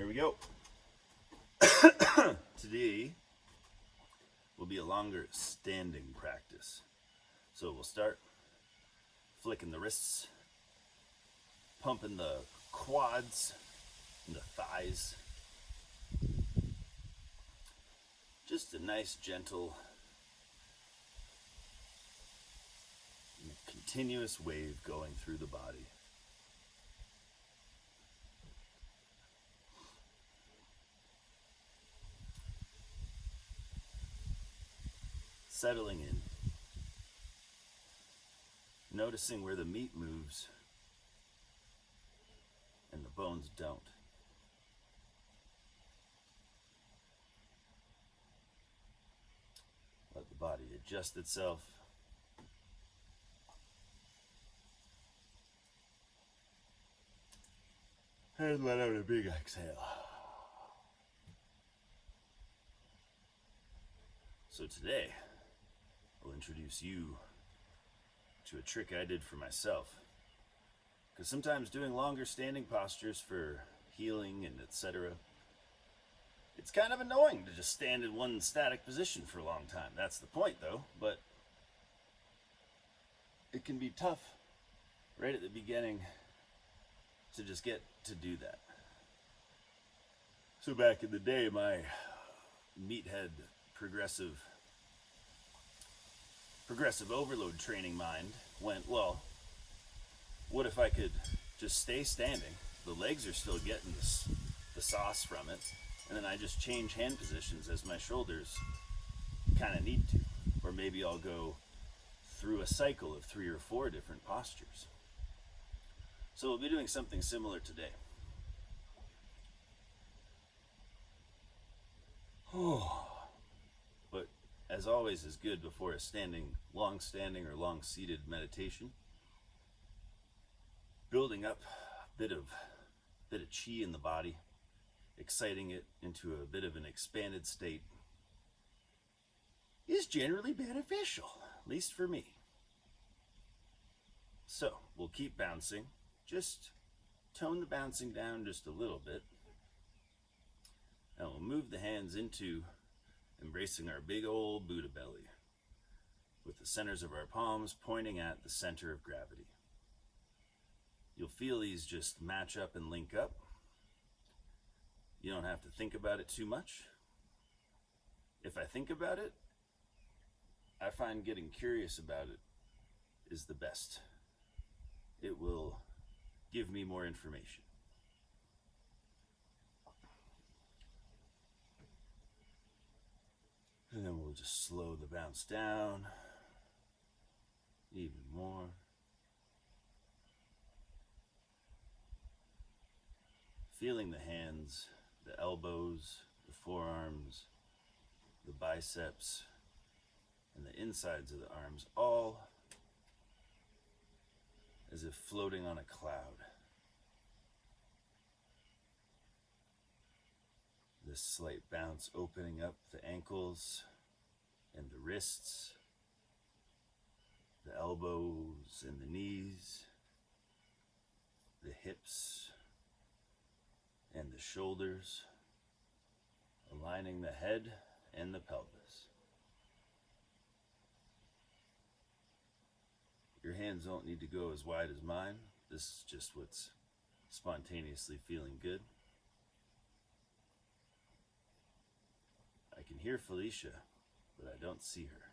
Here we go. Today will be a longer standing practice. So we'll start flicking the wrists, pumping the quads and the thighs. Just a nice, gentle, continuous wave going through the body. Settling in. Noticing where the meat moves and the bones don't. Let the body adjust itself. And let out a big exhale. So today, I'll introduce you to a trick I did for myself. Because sometimes doing longer standing postures for healing and etc., it's kind of annoying to just stand in one static position for a long time. That's the point though, but it can be tough right at the beginning to just get to do that. So back in the day, my meathead progressive overload training mind went, well, what if I could just stay standing? The legs are still getting the sauce from it, and then I just change hand positions as my shoulders kind of need to. Or maybe I'll go through a cycle of 3 or 4 different postures. So we'll be doing something similar today. But as always is good before a long standing or long seated meditation, building up a bit of chi in the body, exciting it into a bit of an expanded state is generally beneficial, at least for me. So we'll keep bouncing, just tone the bouncing down just a little bit, and we'll move the hands into embracing our big old Buddha belly with the centers of our palms pointing at the center of gravity. You'll feel these just match up and link up. You don't have to think about it too much. If I think about it, I find getting curious about it is the best. It will give me more information. And then we'll just slow the bounce down even more. Feeling the hands, the elbows, the forearms, the biceps, and the insides of the arms, all as if floating on a cloud. This slight bounce opening up the ankles and the wrists, the elbows and the knees, the hips and the shoulders, aligning the head and the pelvis. Your hands don't need to go as wide as mine. This is just what's spontaneously feeling good. I can hear Felicia, but I don't see her.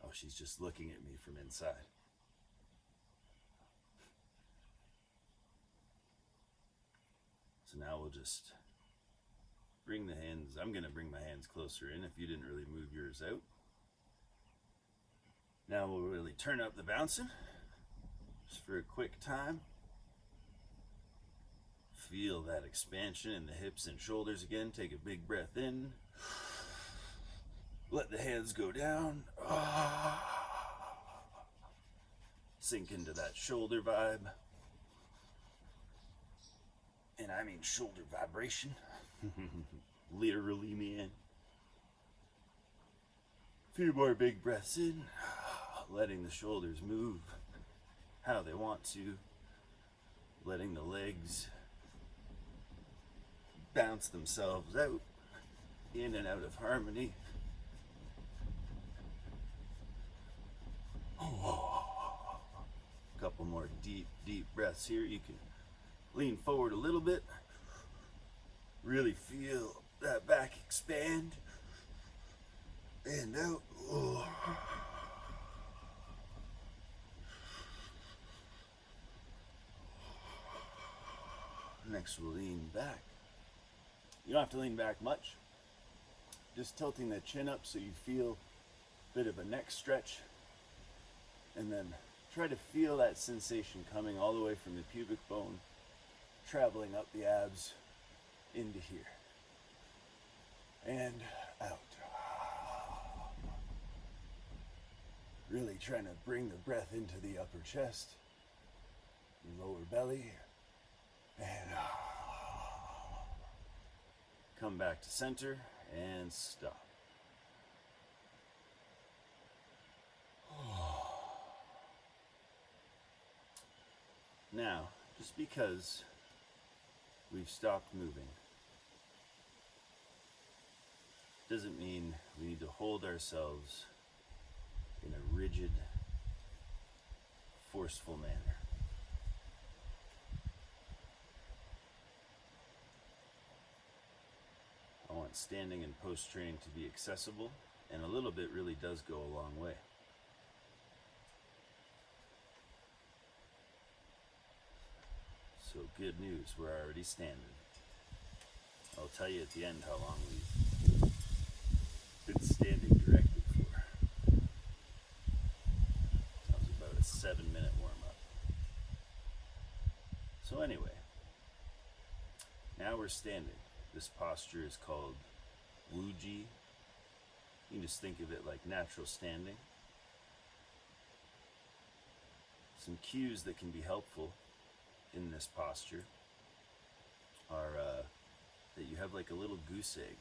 Oh, she's just looking at me from inside. So now we'll just bring the hands, I'm going to bring my hands closer in if you didn't really move yours out. Now we'll really turn up the bouncing, just for a quick time. Feel that expansion in the hips and shoulders again. Take a big breath in. Let the hands go down. Sink into that shoulder vibe. And I mean shoulder vibration. Literally, man. A few more big breaths in. Letting the shoulders move how they want to. Letting the legs bounce themselves out, in and out of harmony. A couple more deep, deep breaths here. You can lean forward a little bit. Really feel that back expand. And out. Next we'll lean back. You don't have to lean back much. Just tilting the chin up so you feel a bit of a neck stretch. And then try to feel that sensation coming all the way from the pubic bone, traveling up the abs into here. And out. Really trying to bring the breath into the upper chest, lower belly, and come back to center and stop. Now, just because we've stopped moving doesn't mean we need to hold ourselves in a rigid, forceful manner. I want standing and post-training to be accessible, and a little bit really does go a long way. So good news, we're already standing. I'll tell you at the end how long we've been standing directed for. That was about a 7-minute warm-up. So anyway, now we're standing. This posture is called Wuji. You can just think of it like natural standing. Some cues that can be helpful in this posture are that you have like a little goose egg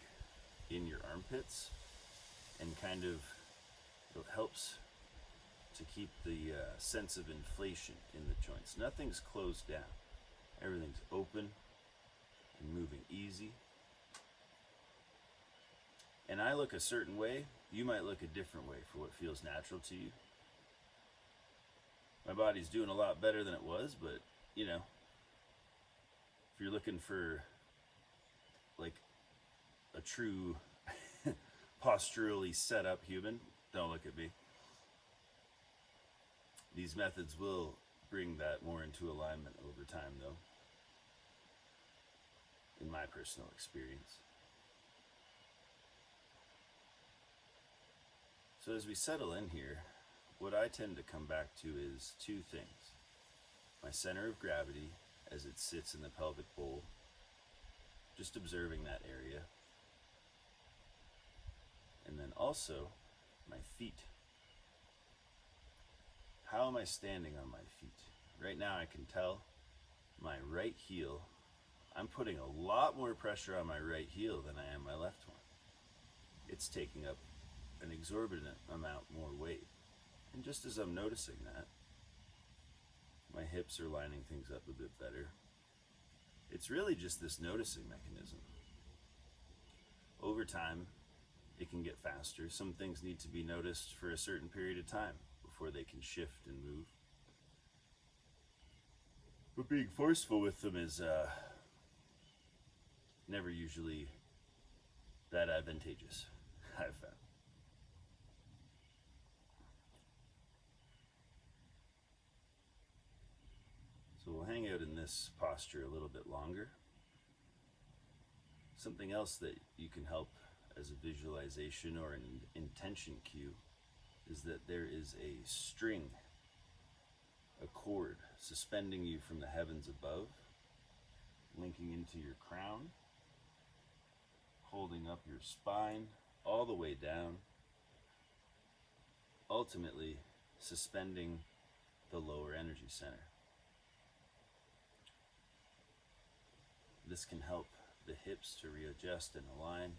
in your armpits, and kind of it helps to keep the sense of inflation in the joints. Nothing's closed down. Everything's open and moving easy. And I look a certain way, you might look a different way for what feels natural to you. My body's doing a lot better than it was, but you know, if you're looking for like a true posturally set up human, don't look at me. These methods will bring that more into alignment over time though, in my personal experience. So as we settle in here, what I tend to come back to is two things. My center of gravity as it sits in the pelvic bowl, just observing that area. And then also my feet. How am I standing on my feet? Right now I can tell my right heel, I'm putting a lot more pressure on my right heel than I am my left one. It's taking up an exorbitant amount more weight. And just as I'm noticing that, my hips are lining things up a bit better. It's really just this noticing mechanism. Over time, it can get faster. Some things need to be noticed for a certain period of time before they can shift and move. But being forceful with them is never usually that advantageous, I've found. So we'll hang out in this posture a little bit longer. Something else that you can help as a visualization or an intention cue is that there is a string, a cord, suspending you from the heavens above, linking into your crown, holding up your spine all the way down, ultimately suspending the lower energy center. This can help the hips to readjust and align.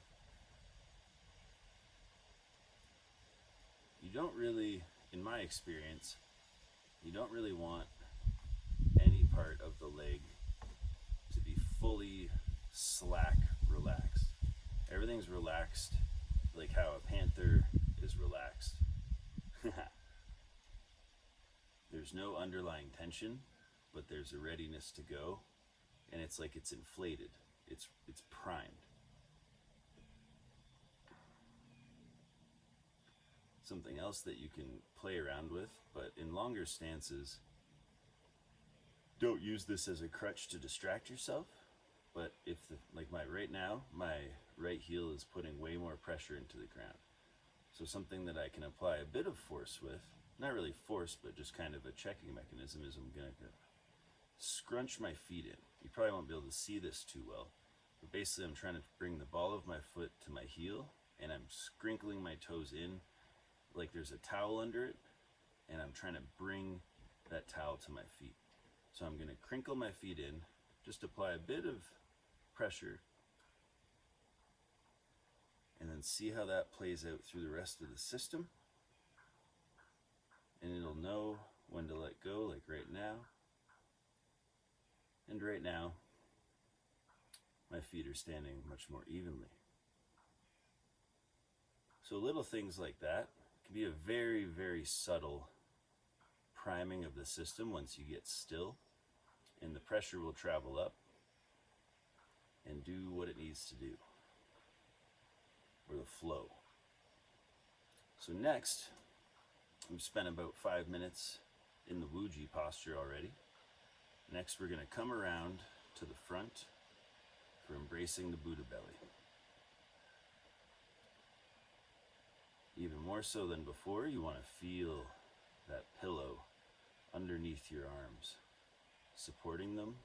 You don't really, in my experience, you don't really want any part of the leg to be fully slack everything's relaxed, like how a panther is relaxed. There's no underlying tension, but there's a readiness to go, and it's like it's inflated. It's primed. Something else that you can play around with, but in longer stances, don't use this as a crutch to distract yourself. But if right now, my right heel is putting way more pressure into the ground. So something that I can apply a bit of force with, not really force, but just kind of a checking mechanism, is I'm gonna scrunch my feet in. You probably won't be able to see this too well, but basically I'm trying to bring the ball of my foot to my heel, and I'm sprinkling my toes in like there's a towel under it, and I'm trying to bring that towel to my feet. So I'm gonna crinkle my feet in, just apply a bit of pressure, and then see how that plays out through the rest of the system. And it'll know when to let go, like right now. And right now, my feet are standing much more evenly. So little things like that can be a very, very subtle priming of the system once you get still, and the pressure will travel up and do what it needs to do, or the flow. So next, we've spent about 5 minutes in the Wuji posture already. Next, we're going to come around to the front for embracing the Buddha belly. Even more so than before, you want to feel that pillow underneath your arms, supporting them,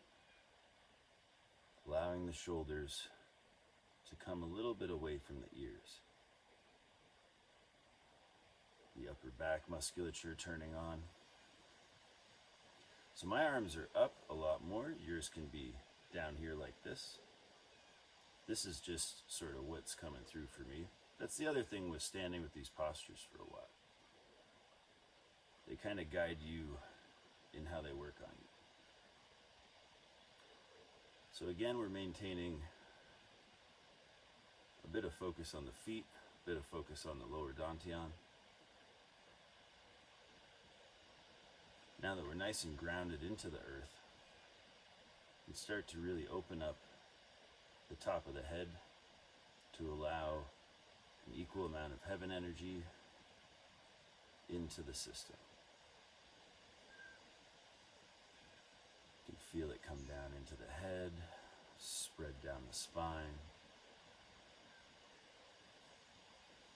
allowing the shoulders to come a little bit away from the ears. The upper back musculature turning on. So my arms are up a lot more. Yours can be down here like this. This is just sort of what's coming through for me. That's the other thing with standing with these postures for a while. They kind of guide you in how they work on you. So again, we're maintaining a bit of focus on the feet, a bit of focus on the lower dantian. Now that we're nice and grounded into the earth, we start to really open up the top of the head to allow an equal amount of heaven energy into the system. You can feel it come down into the head, spread down the spine.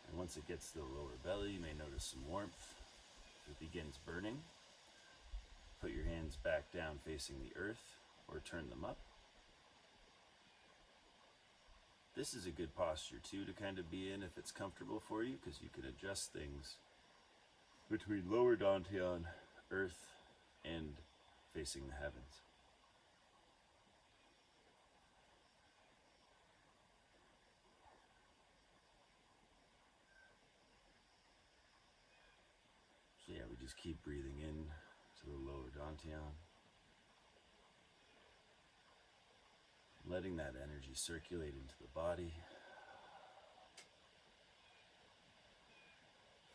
And once it gets to the lower belly, you may notice some warmth. If it begins burning, put your hands back down facing the earth or turn them up. This is a good posture too to kind of be in if it's comfortable for you, because you can adjust things between lower dantian, earth, and facing the heavens. So yeah, we just keep breathing in to the lower dantian, letting that energy circulate into the body,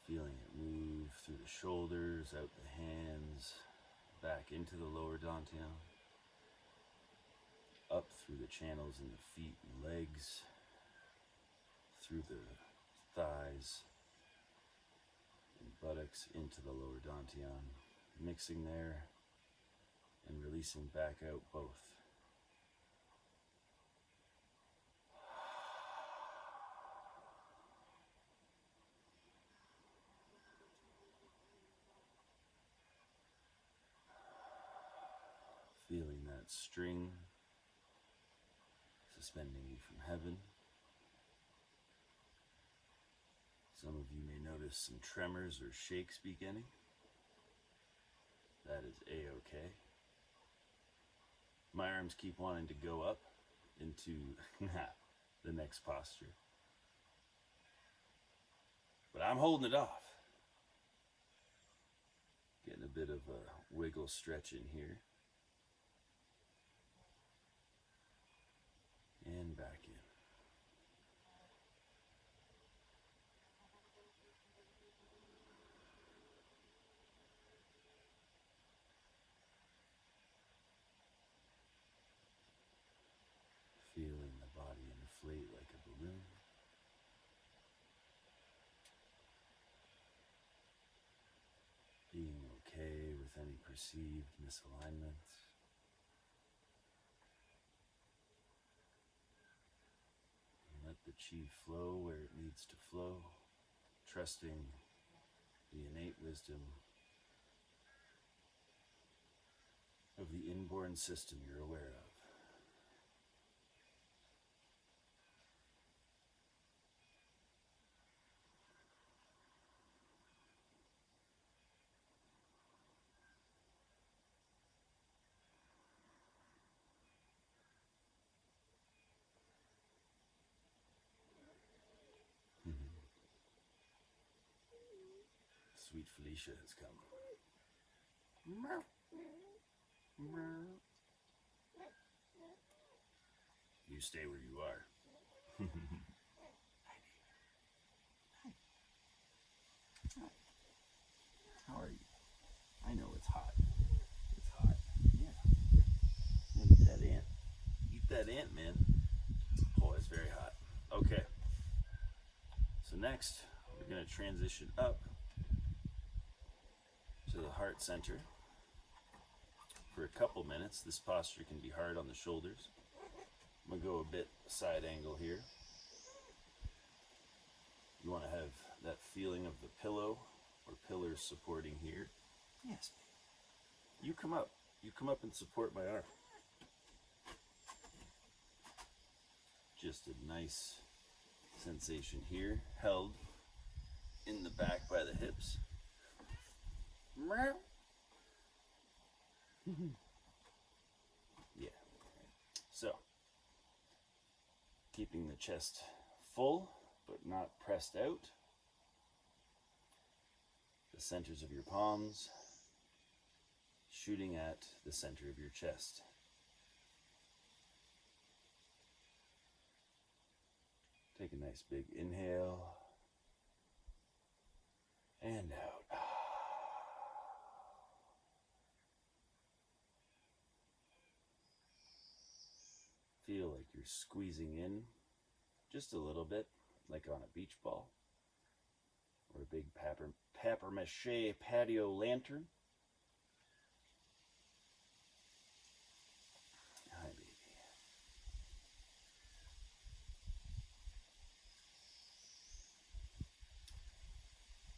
feeling it move through the shoulders, out the hands, back into the lower dantian, up through the channels in the feet and legs, through the thighs and buttocks into the lower dantian, mixing there and releasing back out both. Feeling that string suspending you from heaven. Some of you may notice some tremors or shakes beginning. That is A-okay. My arms keep wanting to go up into the next posture, but I'm holding it off. Getting a bit of a wiggle stretch in here. And back in. balloon. Being okay with any perceived misalignments. And let the chi flow where it needs to flow, trusting the innate wisdom of the inborn system you're aware of. Sweet Felicia has come. You stay where you are. Hi. How are you? I know it's hot. It's hot. Yeah. Eat that ant. Eat that ant, man. Oh, it's very hot. Okay. So next, we're going to transition up to the heart center. For a couple minutes, this posture can be hard on the shoulders. I'm going to go a bit side angle here. You want to have that feeling of the pillow or pillars supporting here. Yes, baby. You come up. You come up and support my arm. Just a nice sensation here, held in the back by the hips. Yeah. So, keeping the chest full but not pressed out. The centers of your palms shooting at the center of your chest. Take a nice big inhale and out. Feel like you're squeezing in just a little bit, like on a beach ball or a big papier-mâché patio lantern. Hi, baby.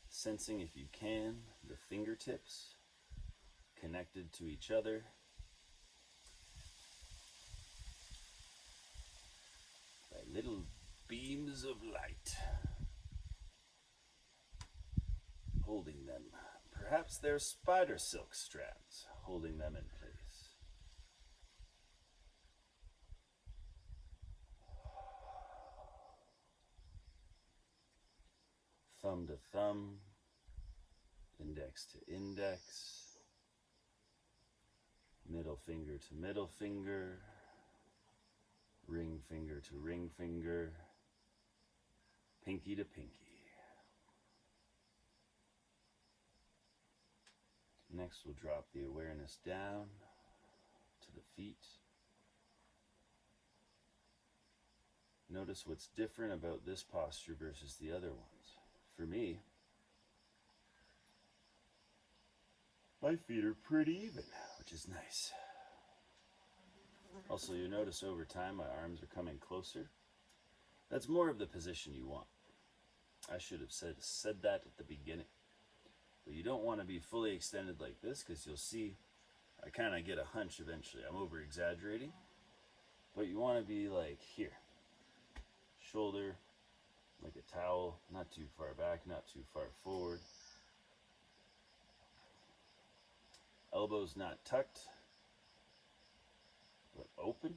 Sensing, if you can, the fingertips connected to each other. By little beams of light. Holding them. Perhaps they're spider silk strands holding them in place. Thumb to thumb, index to index, middle finger to middle finger, ring finger to ring finger, pinky to pinky. Next, we'll drop the awareness down to the feet. Notice what's different about this posture versus the other ones. For me, my feet are pretty even, which is nice. Also, you notice over time my arms are coming closer. That's more of the position you want. I should have said that at the beginning. But you don't want to be fully extended like this, because you'll see I kind of get a hunch eventually. I'm over exaggerating. But you want to be like here. Shoulder like a towel, not too far back, not too far forward. Elbows not tucked, but open.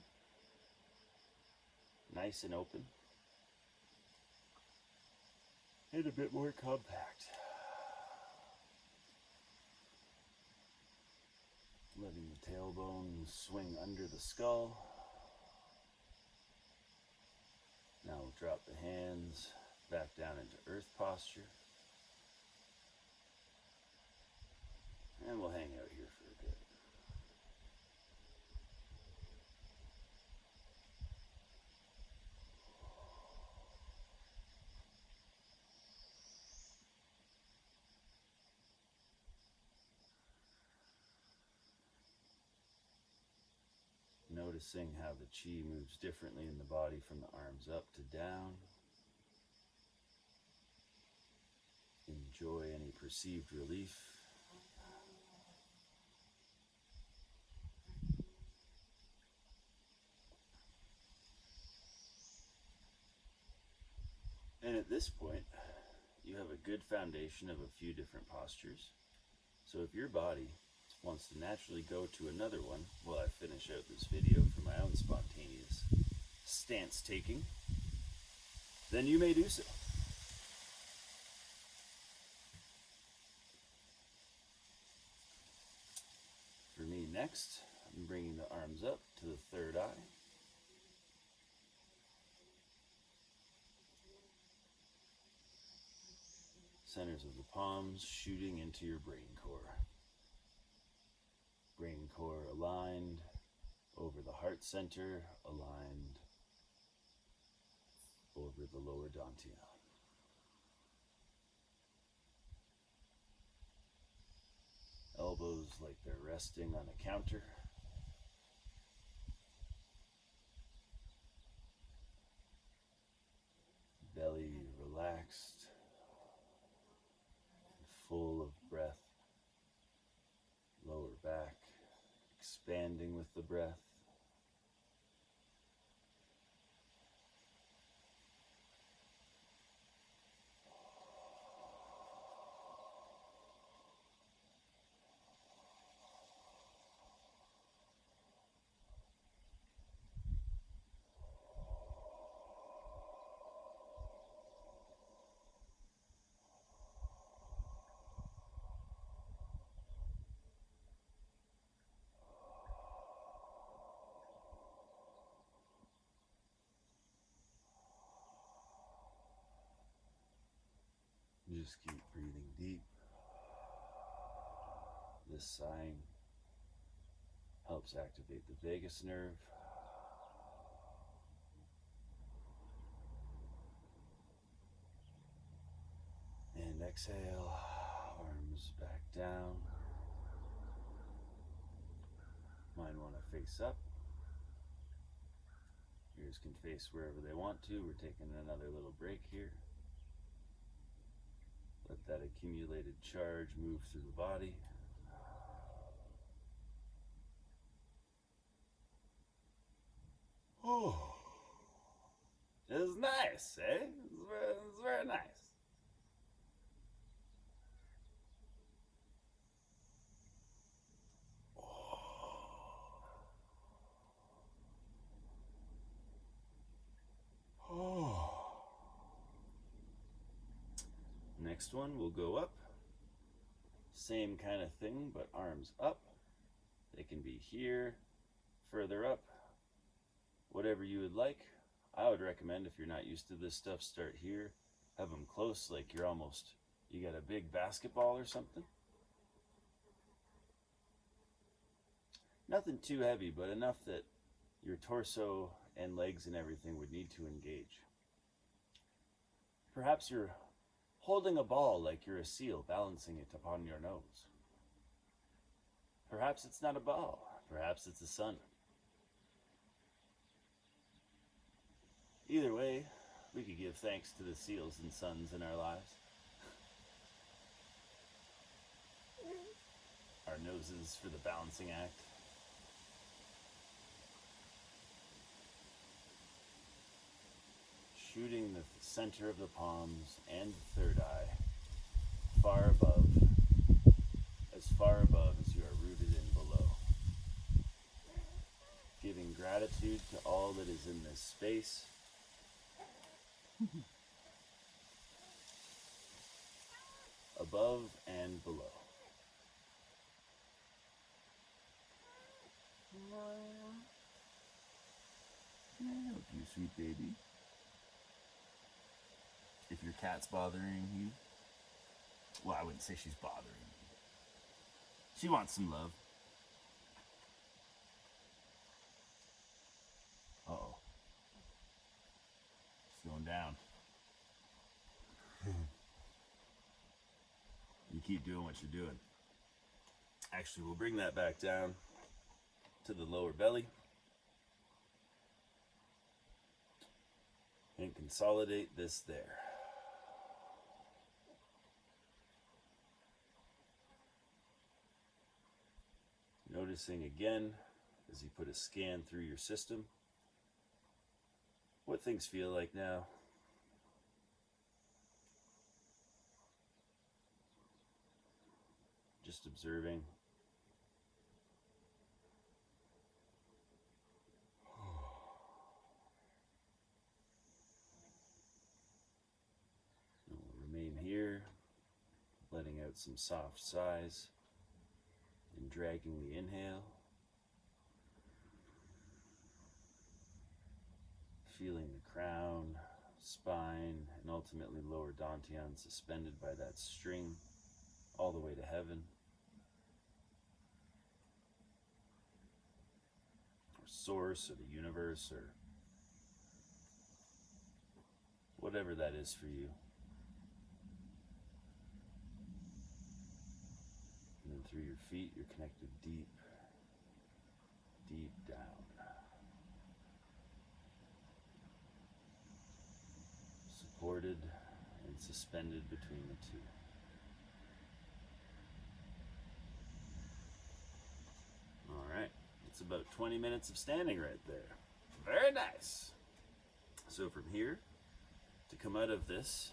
Nice and open. And a bit more compact. Letting the tailbone swing under the skull. Now we'll drop the hands back down into earth posture. And we'll hang out here for a bit. Noticing how the chi moves differently in the body from the arms up to down. Enjoy any perceived relief. And at this point, you have a good foundation of a few different postures. So if your body wants to naturally go to another one while I finish out this video for my own spontaneous stance taking, then you may do so. For me next, I'm bringing the arms up to the third eye. Centers of the palms shooting into your brain core. Brain core aligned over the heart center, aligned over the lower dantian. Elbows like they're resting on a counter. Belly relaxed, full of breath. Lower back expanding with the breath. Just keep breathing deep. This sighing helps activate the vagus nerve. And exhale, arms back down. Might want to face up. Ears can face wherever they want to. We're taking another little break here. Let that accumulated charge move through the body. Oh, it's nice, eh? It's very nice. Oh. Next one will go up. Same kind of thing, but arms up. They can be here, further up, whatever you would like. I would recommend, if you're not used to this stuff, start here. Have them close, like you got a big basketball or something. Nothing too heavy, but enough that your torso and legs and everything would need to engage. Perhaps you're holding a ball like you're a seal, balancing it upon your nose. Perhaps it's not a ball. Perhaps it's a sun. Either way, we could give thanks to the seals and suns in our lives. Our noses for the balancing act. Shooting the center of the palms and the third eye far above as you are rooted in below. Giving gratitude to all that is in this space. Above and below. Can I help you, sweet baby? If your cat's bothering you, well, I wouldn't say she's bothering you. She wants some love. Uh-oh. It's going down. You keep doing what you're doing. Actually, we'll bring that back down to the lower belly. consolidate this there. Noticing again, as you put a scan through your system, what things feel like now. Just observing. We'll remain here, letting out some soft sighs and dragging the inhale. Feeling the crown, spine, and ultimately lower dantian suspended by that string all the way to heaven. Or source, or the universe, or whatever that is for you. And then through your feet, you're connected deep, deep down. Supported and suspended between the two. All right, it's about 20 minutes of standing right there. Very nice. So from here, to come out of this,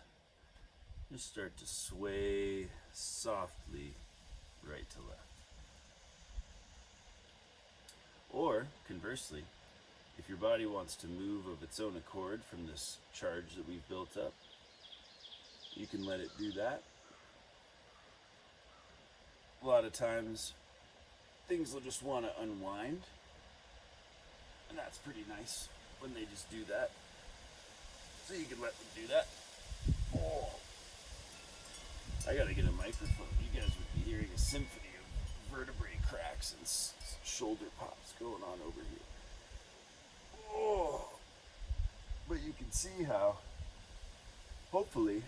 just start to sway softly right to left. Or, conversely, if your body wants to move of its own accord from this charge that we've built up, you can let it do that. A lot of times, things will just want to unwind, and that's pretty nice when they just do that. So you can let them do that. Oh, I gotta get a microphone. You guys would be hearing a symphony of vertebrae cracks and shoulder pops going on over here. Oh, but you can see how, hopefully,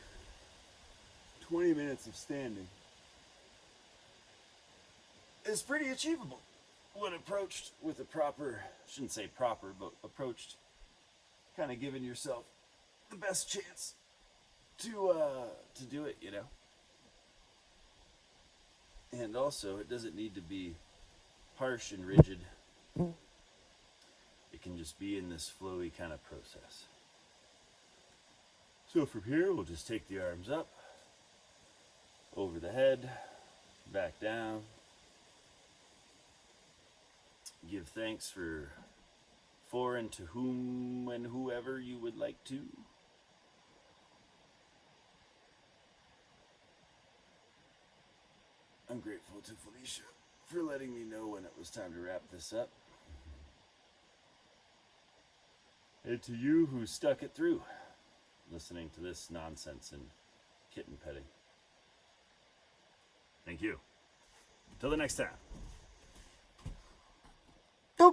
20 minutes of standing is pretty achievable when approached with a proper, shouldn't say proper, but approached, kind of giving yourself the best chance to do it, you know. And also, it doesn't need to be harsh and rigid. It can just be in this flowy kind of process. So from here, we'll just take the arms up, over the head, back down. Give thanks for and to whom and whoever you would like to. I'm grateful to Felicia for letting me know when it was time to wrap this up. And to you who stuck it through, listening to this nonsense and kitten petting. Thank you. Till the next time.